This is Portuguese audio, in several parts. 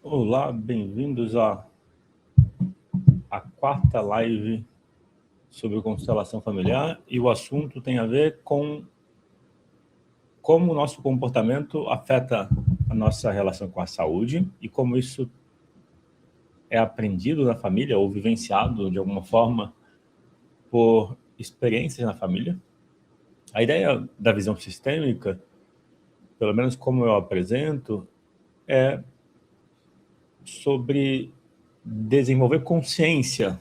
Olá, bem-vindos à quarta live sobre constelação familiar, e o assunto tem a ver com como o nosso comportamento afeta a nossa relação com a saúde e como isso é aprendido na família ou vivenciado de alguma forma por experiências na família. A ideia da visão sistêmica, pelo menos como eu apresento, é sobre desenvolver consciência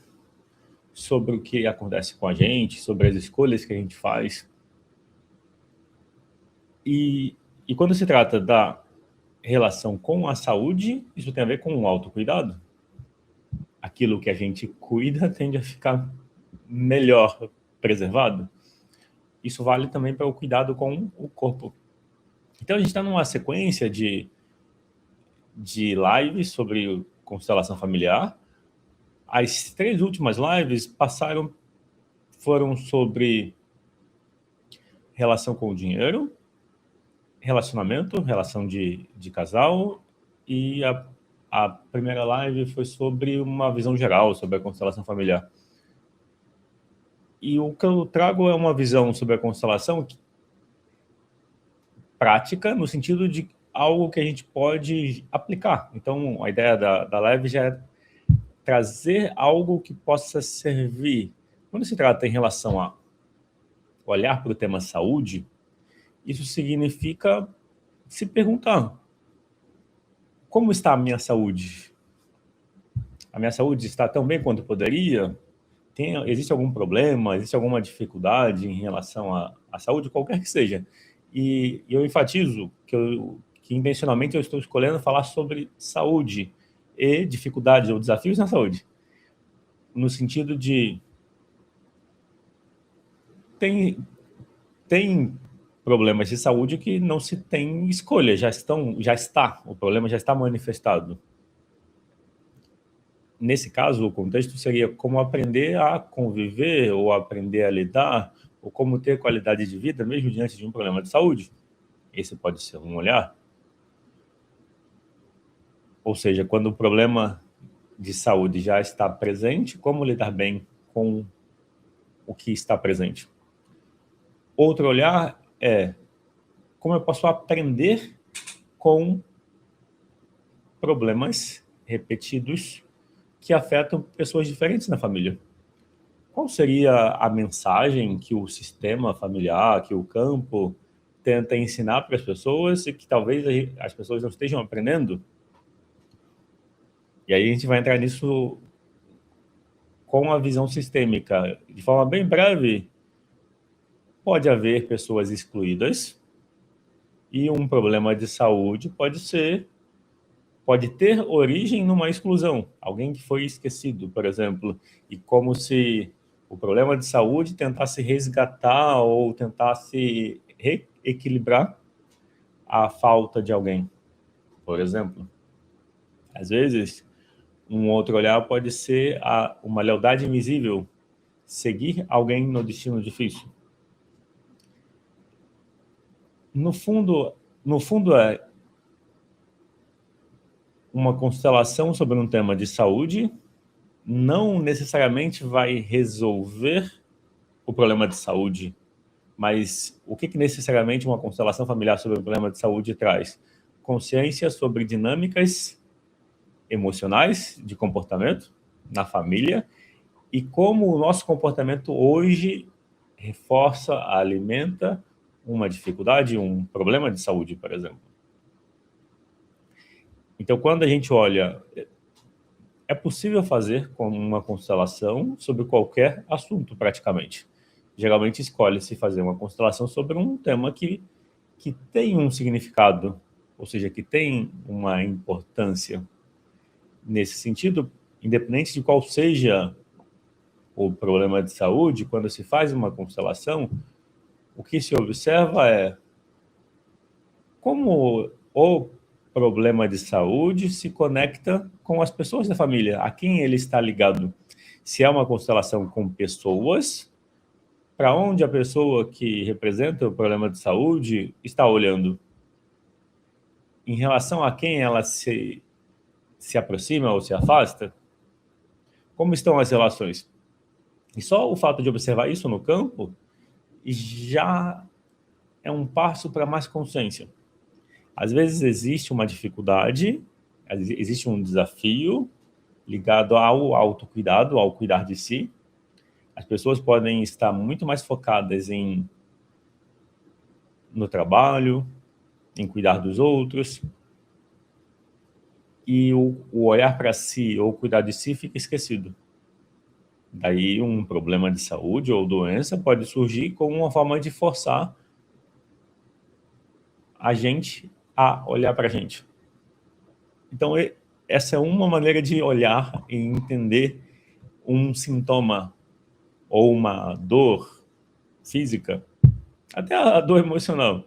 sobre o que acontece com a gente, sobre as escolhas que a gente faz. E quando se trata da relação com a saúde, isso tem a ver com o autocuidado. Aquilo que a gente cuida tende a ficar melhor preservado. Isso vale também para o cuidado com o corpo. Então a gente está numa sequência de lives sobre constelação familiar. As três últimas lives foram sobre relação com o dinheiro, relacionamento, relação de casal, e a primeira live foi sobre uma visão geral sobre a constelação familiar. E o que eu trago é uma visão sobre a constelação prática, no sentido de algo que a gente pode aplicar. Então, a ideia da live já é trazer algo que possa servir. Quando se trata em relação a olhar para o tema saúde, isso significa se perguntar: como está a minha saúde? A minha saúde está tão bem quanto poderia? Existe algum problema, existe alguma dificuldade em relação à saúde, qualquer que seja? E eu enfatizo que intencionalmente eu estou escolhendo falar sobre saúde e dificuldades ou desafios na saúde, no sentido de tem problemas de saúde que não se tem escolha, o problema já está manifestado. Nesse caso, o contexto seria como aprender a conviver ou aprender a lidar, ou como ter qualidade de vida mesmo diante de um problema de saúde. Esse pode ser um olhar. Ou seja, quando o problema de saúde já está presente, como lidar bem com o que está presente. Outro olhar é como eu posso aprender com problemas repetidos que afetam pessoas diferentes na família. Qual seria a mensagem que o sistema familiar, que o campo tenta ensinar para as pessoas e que talvez as pessoas não estejam aprendendo? E aí a gente vai entrar nisso com a visão sistêmica. De forma bem breve, pode haver pessoas excluídas e um problema de saúde pode ter origem numa exclusão. Alguém que foi esquecido, por exemplo, e como se o problema de saúde tentasse resgatar ou tentasse reequilibrar a falta de alguém, por exemplo. Às vezes, um outro olhar pode ser uma lealdade invisível, seguir alguém no destino difícil. No fundo é uma constelação sobre um tema de saúde, não necessariamente vai resolver o problema de saúde, mas o que necessariamente uma constelação familiar sobre o problema de saúde traz? Consciência sobre dinâmicas emocionais de comportamento na família e como o nosso comportamento hoje reforça, alimenta uma dificuldade, um problema de saúde, por exemplo. Então, quando a gente olha, é possível fazer com uma constelação sobre qualquer assunto, praticamente. Geralmente escolhe-se fazer uma constelação sobre um tema que tem um significado, ou seja, que tem uma importância. Nesse sentido, independente de qual seja o problema de saúde, quando se faz uma constelação, o que se observa é como o problema de saúde se conecta com as pessoas da família, a quem ele está ligado. Se é uma constelação com pessoas, para onde a pessoa que representa o problema de saúde está olhando? Em relação a quem ela se se aproxima ou se afasta? Como estão as relações? E só o fato de observar isso no campo já é um passo para mais consciência. Às vezes existe uma dificuldade, existe um desafio ligado ao autocuidado, ao cuidar de si. As pessoas podem estar muito mais focadas no trabalho, em cuidar dos outros, e o olhar para si ou cuidar de si fica esquecido. Daí um problema de saúde ou doença pode surgir como uma forma de forçar a gente a olhar para a gente. Então, essa é uma maneira de olhar e entender um sintoma ou uma dor física, até a dor emocional.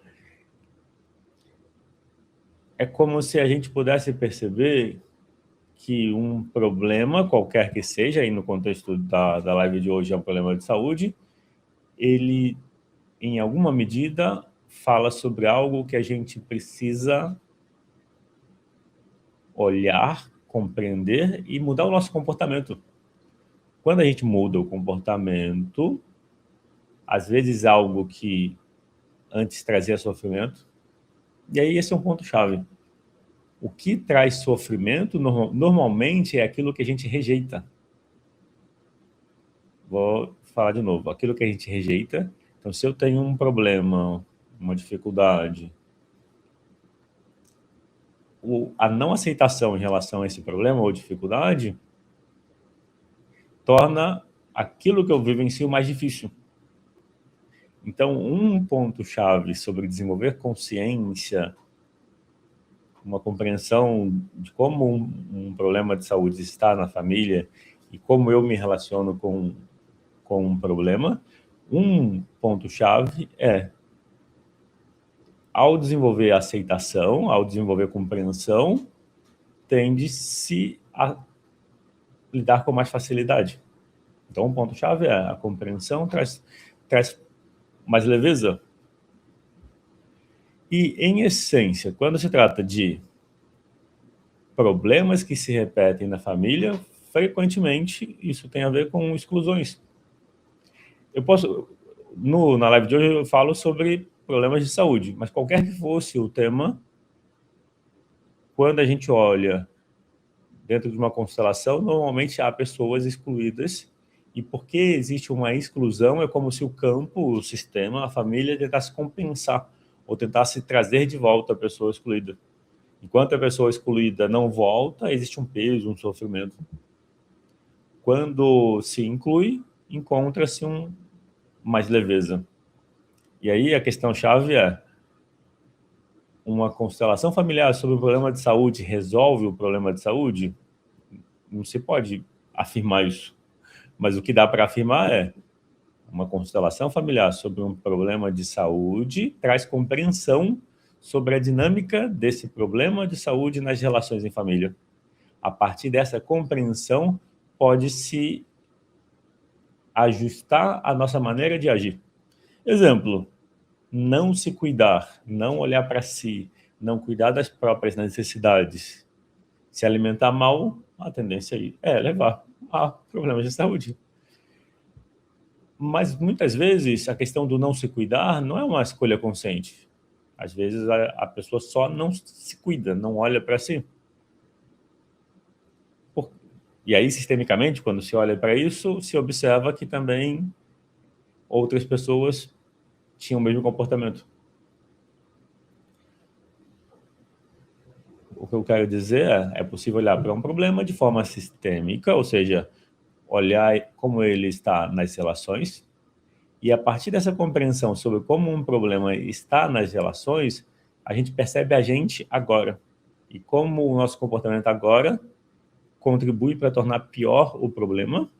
É como se a gente pudesse perceber que um problema, qualquer que seja, aí no contexto da live de hoje é um problema de saúde, ele, em alguma medida, fala sobre algo que a gente precisa olhar, compreender e mudar o nosso comportamento. Quando a gente muda o comportamento, às vezes algo que antes trazia sofrimento, e aí esse é um ponto-chave. O que traz sofrimento normalmente é aquilo que a gente rejeita. Vou falar de novo. Aquilo que a gente rejeita. Então, se eu tenho um problema, uma dificuldade, a não aceitação em relação a esse problema ou dificuldade torna aquilo que eu vivencio mais difícil. Então, um ponto-chave sobre desenvolver consciência, uma compreensão de como um problema de saúde está na família e como eu me relaciono com um problema, um ponto-chave é, ao desenvolver aceitação, ao desenvolver compreensão, tende-se a lidar com mais facilidade. Então, um ponto-chave é a compreensão traz mais leveza. E, em essência, quando se trata de problemas que se repetem na família, frequentemente isso tem a ver com exclusões. Eu posso, na live de hoje eu falo sobre problemas de saúde, mas qualquer que fosse o tema, quando a gente olha dentro de uma constelação, normalmente há pessoas excluídas, e porque existe uma exclusão, é como se o campo, o sistema, a família tentasse compensar, ou tentasse trazer de volta a pessoa excluída. Enquanto a pessoa excluída não volta, existe um peso, um sofrimento. Quando se inclui, encontra-se mais leveza. E aí a questão-chave é: uma constelação familiar sobre o problema de saúde resolve o problema de saúde? Não se pode afirmar isso. Mas o que dá para afirmar é: uma constelação familiar sobre um problema de saúde traz compreensão sobre a dinâmica desse problema de saúde nas relações em família. A partir dessa compreensão, pode-se ajustar a nossa maneira de agir. Exemplo: não se cuidar, não olhar para si, não cuidar das próprias necessidades, se alimentar mal, a tendência é levar a problemas de saúde. Mas muitas vezes a questão do não se cuidar não é uma escolha consciente. Às vezes a pessoa só não se cuida, não olha para si. E aí, sistemicamente, quando se olha para isso, se observa que também outras pessoas tinham o mesmo comportamento. O que eu quero dizer é possível olhar para um problema de forma sistêmica, ou seja, olhar como ele está nas relações, e a partir dessa compreensão sobre como um problema está nas relações, a gente percebe a gente agora, e como o nosso comportamento agora contribui para tornar pior o problema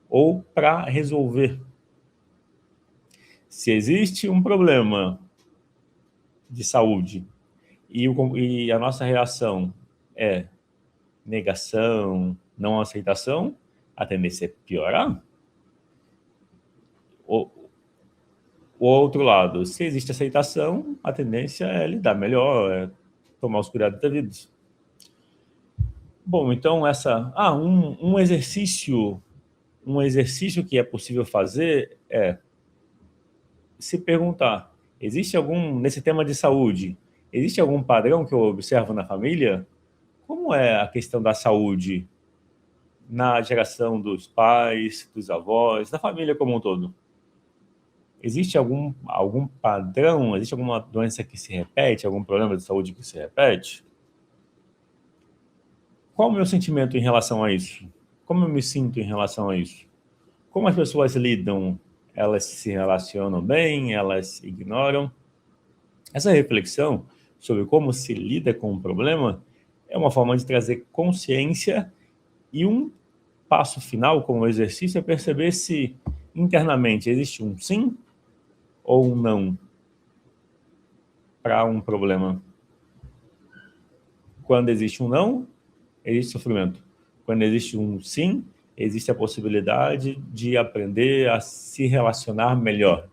ou para resolver. Se existe um problema de saúde e a nossa reação é negação, não aceitação, a tendência é piorar. O outro lado, se existe aceitação, a tendência é lidar melhor, é tomar os cuidados devidos. Bom, então um exercício que é possível fazer é se perguntar, nesse tema de saúde, existe algum padrão que eu observo na família? Como é a questão da saúde na geração dos pais, dos avós, da família como um todo? Existe algum padrão? Existe alguma doença que se repete? Algum problema de saúde que se repete? Qual o meu sentimento em relação a isso? Como eu me sinto em relação a isso? Como as pessoas lidam? Elas se relacionam bem? Elas ignoram? Essa reflexão sobre como se lida com um problema é uma forma de trazer consciência, e um passo final como exercício é perceber se internamente existe um sim ou um não para um problema. Quando existe um não, existe sofrimento. Quando existe um sim, existe a possibilidade de aprender a se relacionar melhor.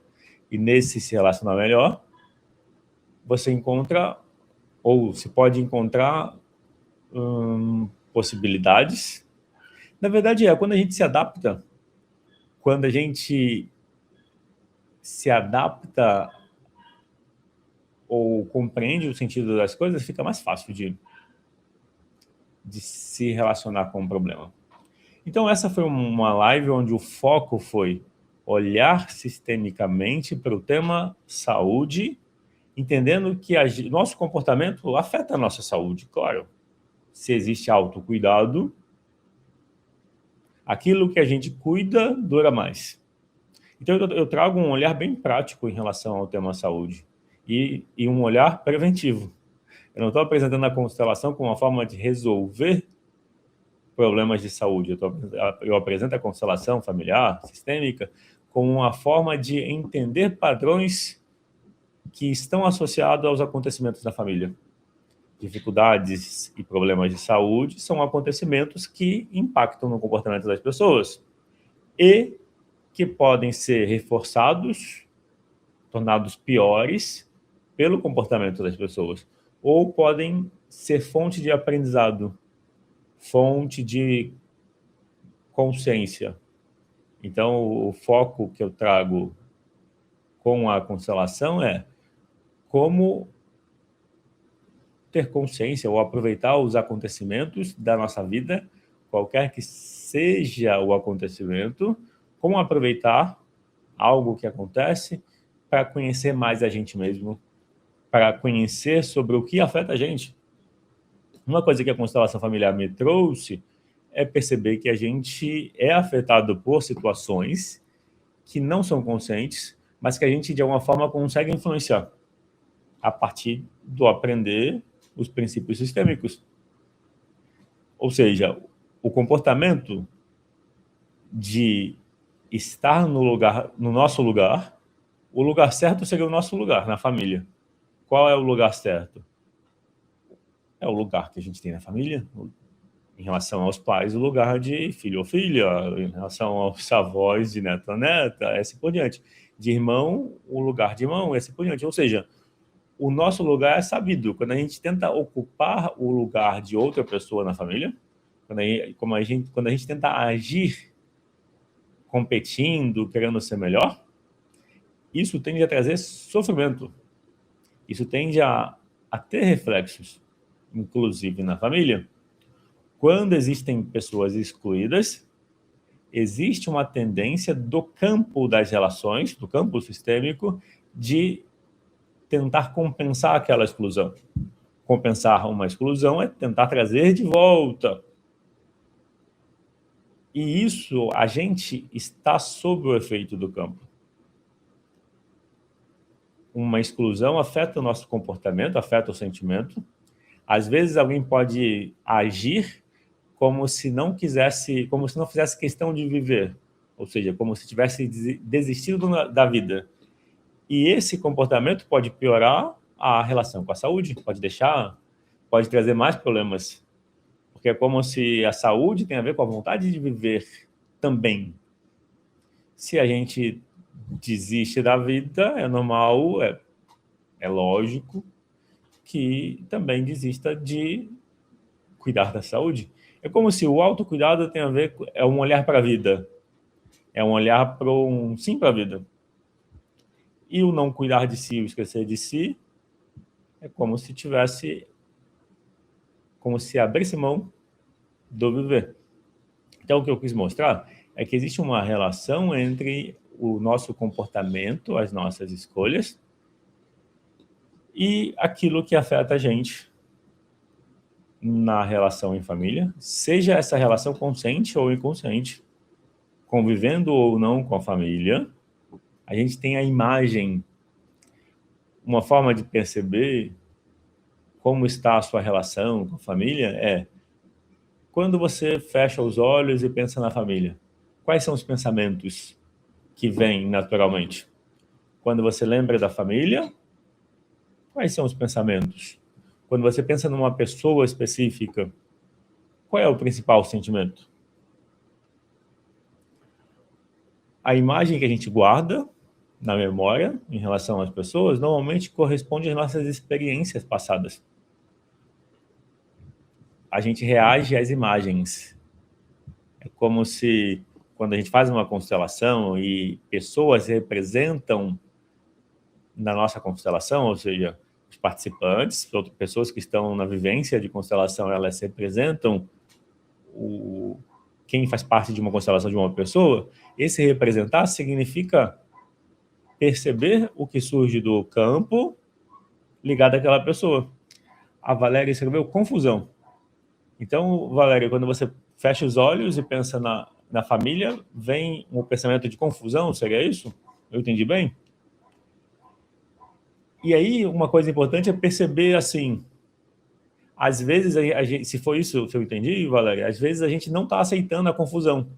E nesse se relacionar melhor, você encontra, ou se pode encontrar, possibilidades. Na verdade, quando a gente se adapta, quando a gente se adapta ou compreende o sentido das coisas, fica mais fácil de se relacionar com o problema. Então, essa foi uma live onde o foco foi olhar sistemicamente para o tema saúde, entendendo que nosso comportamento afeta a nossa saúde. Claro, se existe autocuidado, aquilo que a gente cuida dura mais. Então, eu trago um olhar bem prático em relação ao tema saúde e um olhar preventivo. Eu não estou apresentando a constelação como uma forma de resolver problemas de saúde. Eu apresento a constelação familiar, sistêmica, como uma forma de entender padrões que estão associados aos acontecimentos da família. Dificuldades e problemas de saúde são acontecimentos que impactam no comportamento das pessoas e que podem ser reforçados, tornados piores pelo comportamento das pessoas, ou podem ser fonte de aprendizado, fonte de consciência. Então, o foco que eu trago com a constelação é como ter consciência ou aproveitar os acontecimentos da nossa vida, qualquer que seja o acontecimento, como aproveitar algo que acontece para conhecer mais a gente mesmo, para conhecer sobre o que afeta a gente. Uma coisa que a constelação familiar me trouxe é perceber que a gente é afetado por situações que não são conscientes, mas que a gente, de alguma forma, consegue influenciar a partir do aprender os princípios sistêmicos. Ou seja, o comportamento de estar no nosso lugar, o lugar certo seria o nosso lugar, na família. Qual é o lugar certo? É o lugar que a gente tem na família. Em relação aos pais, o lugar de filho ou filha, em relação aos avós, de neto a neta, assim por diante. De irmão, o lugar de irmão, assim por diante. Ou seja, o nosso lugar é sabido. Quando a gente tenta ocupar o lugar de outra pessoa na família, quando a gente tenta agir competindo, querendo ser melhor, isso tende a trazer sofrimento. Isso tende a ter reflexos, inclusive na família. Quando existem pessoas excluídas, existe uma tendência do campo das relações, do campo sistêmico, de tentar compensar aquela exclusão. Compensar uma exclusão é tentar trazer de volta. E isso, a gente está sob o efeito do campo. Uma exclusão afeta o nosso comportamento, afeta o sentimento. Às vezes alguém pode agir como se não fizesse questão de viver, ou seja, como se tivesse desistido da vida. E esse comportamento pode piorar a relação com a saúde, pode trazer mais problemas, porque é como se a saúde tem a ver com a vontade de viver também. Se a gente desiste da vida, é normal, é lógico que também desista de cuidar da saúde. É como se o autocuidado tem a ver com, é um olhar para a vida, é um olhar para um sim para a vida. E o não cuidar de si, o esquecer de si, é como se tivesse, como se abrisse mão do viver. Então, o que eu quis mostrar é que existe uma relação entre o nosso comportamento, as nossas escolhas, e aquilo que afeta a gente na relação em família, seja essa relação consciente ou inconsciente, convivendo ou não com a família, a gente tem a imagem, uma forma de perceber como está a sua relação com a família é quando você fecha os olhos e pensa na família. Quais são os pensamentos que vêm naturalmente? Quando você lembra da família, quais são os pensamentos? Quando você pensa numa pessoa específica, qual é o principal sentimento? A imagem que a gente guarda na memória em relação às pessoas normalmente corresponde às nossas experiências passadas. A gente reage às imagens. É como se, quando a gente faz uma constelação e pessoas representam na nossa constelação, ou seja, os participantes, pessoas que estão na vivência de constelação, elas representam quem faz parte de uma constelação de uma pessoa. Esse representar significa perceber o que surge do campo ligado àquela pessoa. A Valéria escreveu confusão. Então, Valéria, quando você fecha os olhos e pensa na família, vem um pensamento de confusão, seria isso? Eu entendi bem? E aí, uma coisa importante é perceber, assim, às vezes, a gente, se foi isso que eu entendi, Valéria, às vezes a gente não está aceitando a confusão.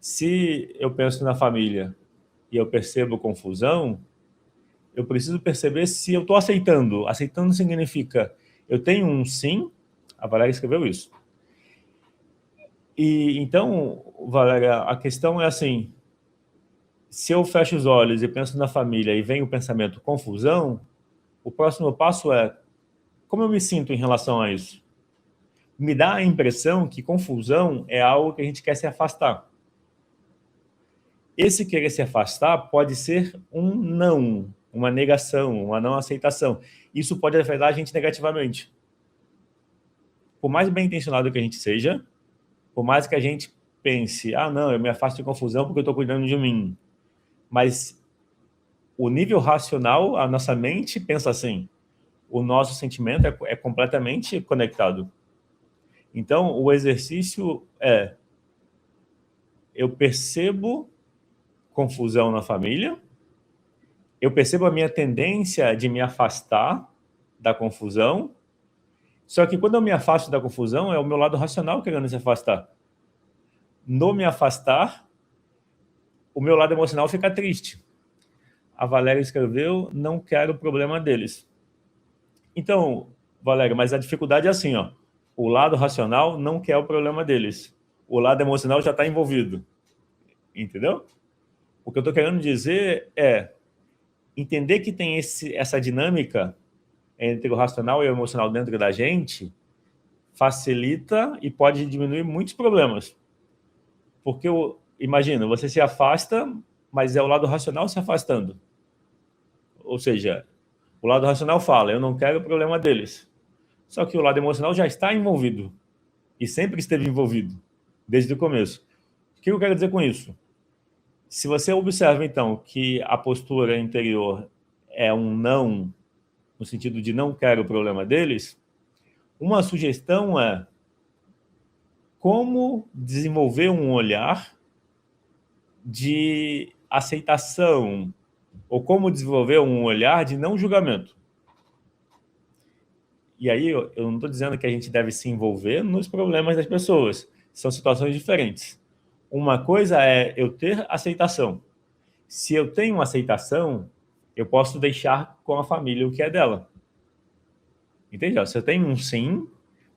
Se eu penso na família e eu percebo confusão, eu preciso perceber se eu estou aceitando. Aceitando significa, eu tenho um sim, a Valéria escreveu isso. E então, Valéria, a questão é assim, se eu fecho os olhos e penso na família e vem o pensamento confusão, o próximo passo é, como eu me sinto em relação a isso? Me dá a impressão que confusão é algo que a gente quer se afastar. Esse querer se afastar pode ser um não, uma negação, uma não aceitação. Isso pode afetar a gente negativamente. Por mais bem intencionado que a gente seja, por mais que a gente pense, ah, não, eu me afasto de confusão porque eu estou cuidando de mim. Mas o nível racional, a nossa mente pensa assim, o nosso sentimento é completamente conectado. Então, o exercício é, eu percebo confusão na família, eu percebo a minha tendência de me afastar da confusão, só que quando eu me afasto da confusão, é o meu lado racional querendo se afastar. No me afastar, o meu lado emocional fica triste. A Valéria escreveu, não quero o problema deles. Então, Valéria, mas a dificuldade é assim, ó. O lado racional não quer o problema deles. O lado emocional já está envolvido. Entendeu? O que eu estou querendo dizer é entender que tem essa dinâmica entre o racional e o emocional dentro da gente facilita e pode diminuir muitos problemas. Porque, imagina, você se afasta, mas é o lado racional se afastando. Ou seja, o lado racional fala, eu não quero o problema deles. Só que o lado emocional já está envolvido. E sempre esteve envolvido, desde o começo. O que eu quero dizer com isso? Se você observa, então, que a postura interior é um não, no sentido de não quero o problema deles, uma sugestão é como desenvolver um olhar de aceitação, ou como desenvolver um olhar de não julgamento. E aí, eu não estou dizendo que a gente deve se envolver nos problemas das pessoas. São situações diferentes. Uma coisa é eu ter aceitação. Se eu tenho aceitação, eu posso deixar com a família o que é dela. Entende? Se eu tenho um sim,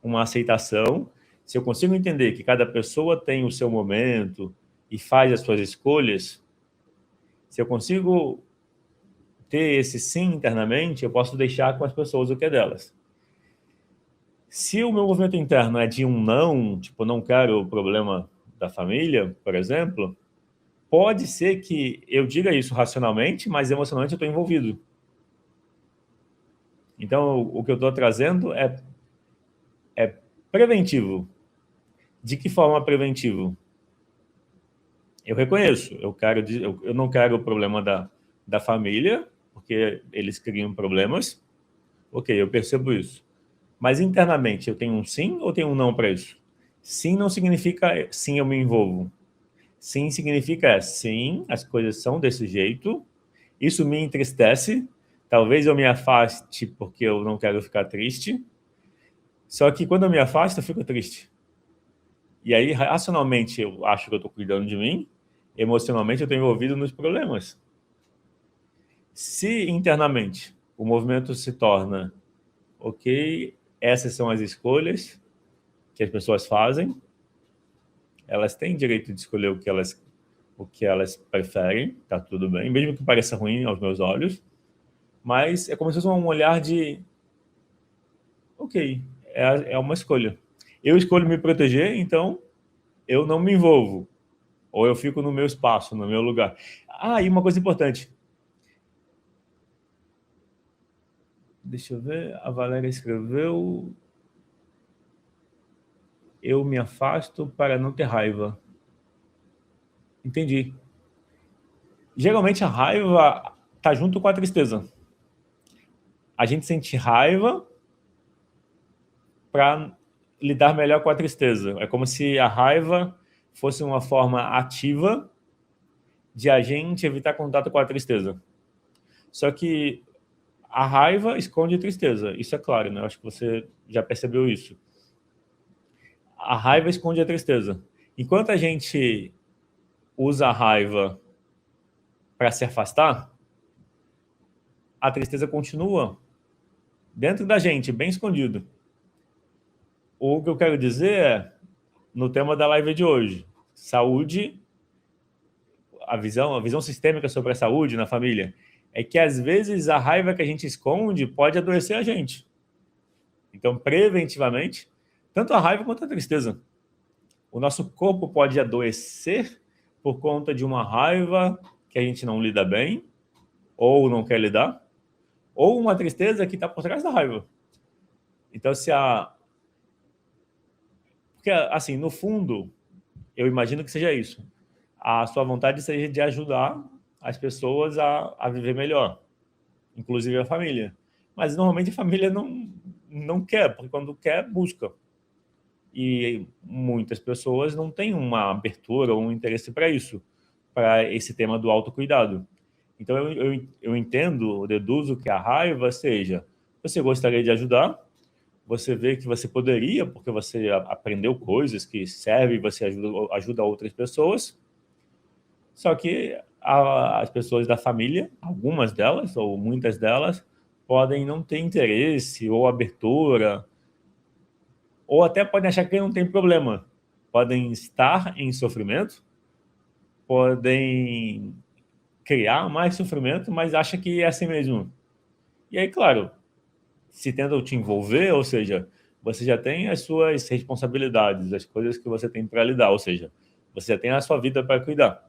uma aceitação, se eu consigo entender que cada pessoa tem o seu momento e faz as suas escolhas, se eu consigo ter esse sim internamente, eu posso deixar com as pessoas o que é delas. Se o meu movimento interno é de um não, tipo, não quero o problema da família, por exemplo, pode ser que eu diga isso racionalmente, mas emocionalmente eu estou envolvido. Então, o que eu estou trazendo é preventivo. De que forma preventivo? Eu reconheço, eu não quero o problema da família, porque eles criam problemas. Ok, eu percebo isso. Mas internamente, eu tenho um sim ou tenho um não para isso? Sim não significa sim, eu me envolvo. Sim significa sim, as coisas são desse jeito, isso me entristece, talvez eu me afaste porque eu não quero ficar triste, só que quando eu me afasto, eu fico triste. E aí, racionalmente, eu acho que eu estou cuidando de mim, emocionalmente, eu estou envolvido nos problemas. Se internamente o movimento se torna, ok, essas são as escolhas que as pessoas fazem, elas têm direito de escolher o que elas preferem, tá tudo bem, mesmo que pareça ruim aos meus olhos, mas é como se fosse um olhar de, ok, é uma escolha. Eu escolho me proteger, então eu não me envolvo, ou eu fico no meu espaço, no meu lugar. Ah, e uma coisa importante, deixa eu ver, a Valéria escreveu, eu me afasto para não ter raiva. Entendi. Geralmente a raiva tá junto com a tristeza. A gente sente raiva para lidar melhor com a tristeza. É como se a raiva fosse uma forma ativa de a gente evitar contato com a tristeza. Só que a raiva esconde a tristeza. Isso é claro, né? Eu acho que você já percebeu isso. A raiva esconde a tristeza. Enquanto a gente usa a raiva para se afastar, a tristeza continua dentro da gente, bem escondido. O que eu quero dizer é, no tema da live de hoje, saúde, a visão sistêmica sobre a saúde na família, é que às vezes a raiva que a gente esconde pode adoecer a gente. Então, preventivamente, tanto a raiva quanto a tristeza. O nosso corpo pode adoecer por conta de uma raiva que a gente não lida bem, ou não quer lidar, ou uma tristeza que está por trás da raiva. Então, se a. Porque, assim, no fundo, eu imagino que seja isso. A sua vontade seja de ajudar as pessoas a viver melhor, inclusive a família. Mas normalmente a família não quer, porque quando quer, busca. E muitas pessoas não têm uma abertura ou um interesse para isso, para esse tema do autocuidado. Então eu entendo, eu deduzo que a raiva seja, você gostaria de ajudar, você vê que você poderia, porque você aprendeu coisas que servem, você ajuda outras pessoas, só que as pessoas da família, algumas delas, ou muitas delas, podem não ter interesse ou abertura, ou até podem achar que não tem problema. Podem estar em sofrimento, podem criar mais sofrimento, mas acha que é assim mesmo. E aí, claro, se tentam te envolver, ou seja, você já tem as suas responsabilidades, as coisas que você tem para lidar, ou seja, você já tem a sua vida para cuidar.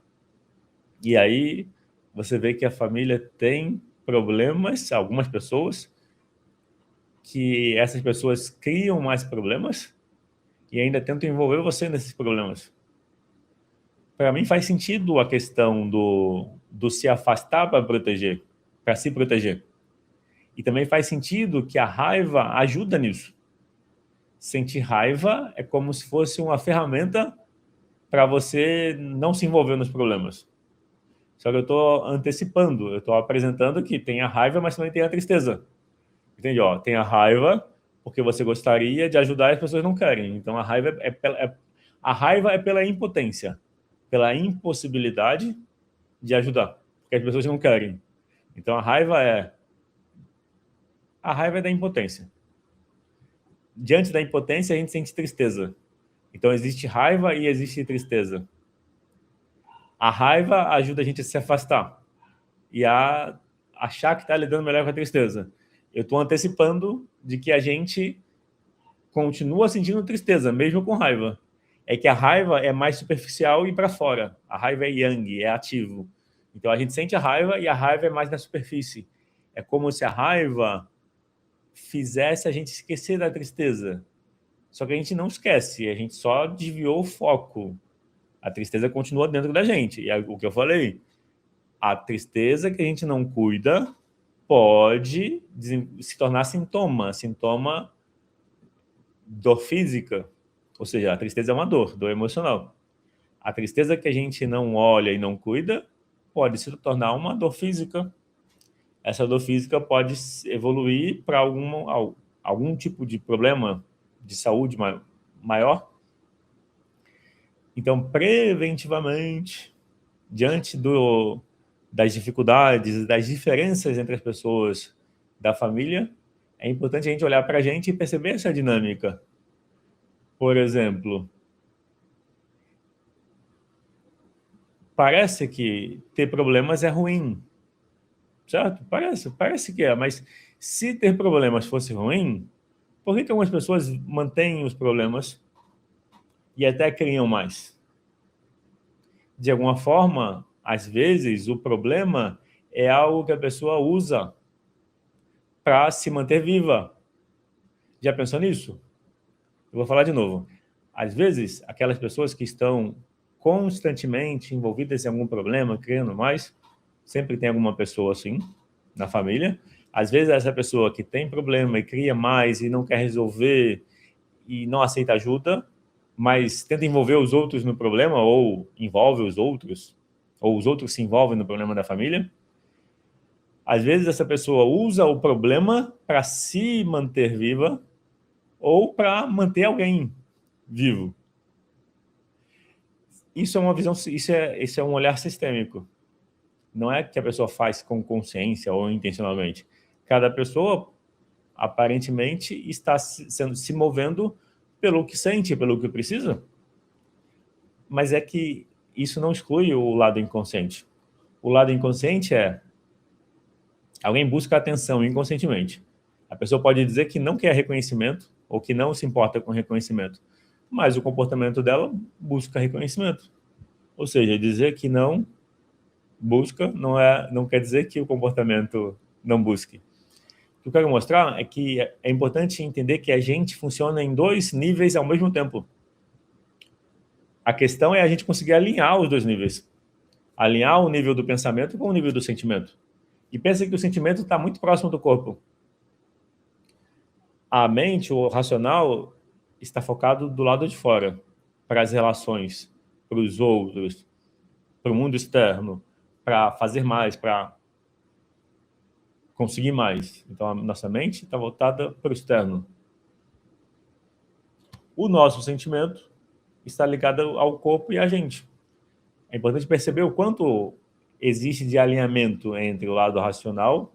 E aí você vê que a família tem problemas, algumas pessoas, que essas pessoas criam mais problemas e ainda tentam envolver você nesses problemas. Para mim faz sentido a questão do se afastar para proteger, para se proteger. E também faz sentido que a raiva ajuda nisso. Sentir raiva é como se fosse uma ferramenta para você não se envolver nos problemas. Só que eu estou antecipando, eu estou apresentando que tem a raiva, mas também tem a tristeza. Entende? Ó, tem a raiva porque você gostaria de ajudar e as pessoas não querem. Então a raiva é pela impotência, pela impossibilidade de ajudar, porque as pessoas não querem. Então a raiva é da impotência. Diante da impotência a gente sente tristeza. Então existe raiva e existe tristeza. A raiva ajuda a gente a se afastar e a achar que está lidando melhor com a tristeza. Eu estou antecipando de que a gente continua sentindo tristeza, mesmo com raiva. É que a raiva é mais superficial e para fora. A raiva é yang, é ativo. Então a gente sente a raiva e a raiva é mais na superfície. É como se a raiva fizesse a gente esquecer da tristeza. Só que a gente não esquece, a gente só desviou o foco. A tristeza continua dentro da gente. E é o que eu falei. A tristeza que a gente não cuida pode se tornar sintoma. Sintoma dor física. Ou seja, a tristeza é uma dor emocional. A tristeza que a gente não olha e não cuida pode se tornar uma dor física. Essa dor física pode evoluir para algum tipo de problema de saúde maior. Então, preventivamente, diante das dificuldades, das diferenças entre as pessoas da família, é importante a gente olhar para a gente e perceber essa dinâmica. Por exemplo, parece que ter problemas é ruim, certo? Parece que é, mas se ter problemas fosse ruim, por que algumas pessoas mantêm os problemas e até criam mais? De alguma forma, às vezes, o problema é algo que a pessoa usa para se manter viva. Já pensou nisso? Eu vou falar de novo. Às vezes, aquelas pessoas que estão constantemente envolvidas em algum problema, criando mais, sempre tem alguma pessoa assim na família. Às vezes, essa pessoa que tem problema e cria mais e não quer resolver e não aceita ajuda, mas tenta envolver os outros no problema ou envolve os outros, ou os outros se envolvem no problema da família. Às vezes, essa pessoa usa o problema para se manter viva ou para manter alguém vivo. Isso é uma visão, isso é um olhar sistêmico. Não é que a pessoa faz com consciência ou intencionalmente. Cada pessoa, aparentemente, está se movendo pelo que sente, pelo que precisa. Mas é que isso não exclui o lado inconsciente. O lado inconsciente é alguém busca atenção inconscientemente. A pessoa pode dizer que não quer reconhecimento ou que não se importa com reconhecimento, mas o comportamento dela busca reconhecimento. Ou seja, dizer que não busca não quer dizer que o comportamento não busque. O que eu quero mostrar é que é importante entender que a gente funciona em dois níveis ao mesmo tempo. A questão é a gente conseguir alinhar os dois níveis. Alinhar o nível do pensamento com o nível do sentimento. E pensa que o sentimento está muito próximo do corpo. A mente, o racional, está focado do lado de fora, para as relações, para os outros, para o mundo externo, para fazer mais, para conseguir mais. Então, a nossa mente está voltada para o externo. O nosso sentimento está ligado ao corpo e a gente. É importante perceber o quanto existe de alinhamento entre o lado racional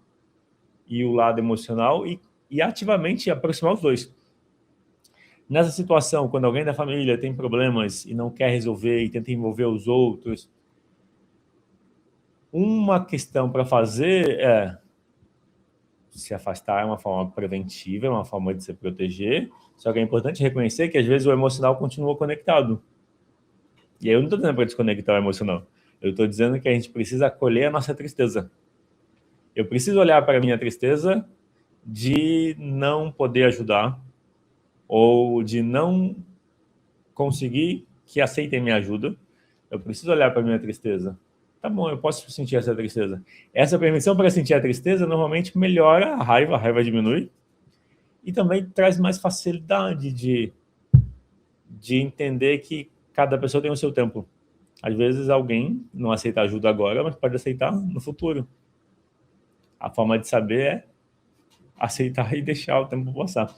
e o lado emocional e ativamente aproximar os dois. Nessa situação, quando alguém da família tem problemas e não quer resolver e tenta envolver os outros, uma questão para fazer é se afastar, é uma forma preventiva, é uma forma de se proteger, só que é importante reconhecer que às vezes o emocional continua conectado. E aí eu não estou dizendo para desconectar o emocional, eu estou dizendo que a gente precisa acolher a nossa tristeza. Eu preciso olhar para a minha tristeza de não poder ajudar ou de não conseguir que aceitem minha ajuda. Eu preciso olhar para a minha tristeza. Tá bom, eu posso sentir essa tristeza. Essa permissão para sentir a tristeza normalmente melhora a raiva diminui e também traz mais facilidade de entender que cada pessoa tem o seu tempo. Às vezes alguém não aceita ajuda agora, mas pode aceitar no futuro. A forma de saber é aceitar e deixar o tempo passar.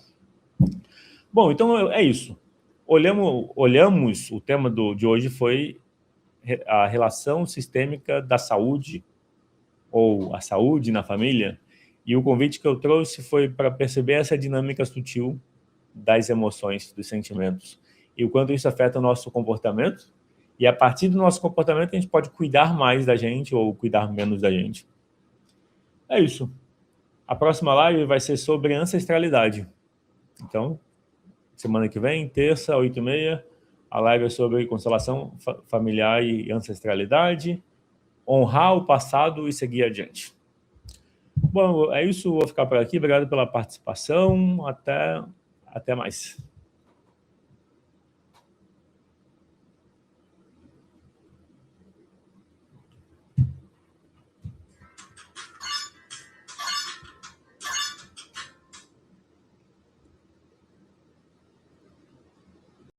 Bom, então é isso. Olhamos o tema de hoje foi a relação sistêmica da saúde ou a saúde na família, e o convite que eu trouxe foi para perceber essa dinâmica sutil das emoções, dos sentimentos, e o quanto isso afeta o nosso comportamento, e a partir do nosso comportamento a gente pode cuidar mais da gente ou cuidar menos da gente. É isso. A próxima live vai ser sobre ancestralidade. Então, semana que vem, terça, 8h30, a live é sobre constelação familiar e ancestralidade, honrar o passado e seguir adiante. Bom, é isso, vou ficar por aqui. Obrigado pela participação. Até mais.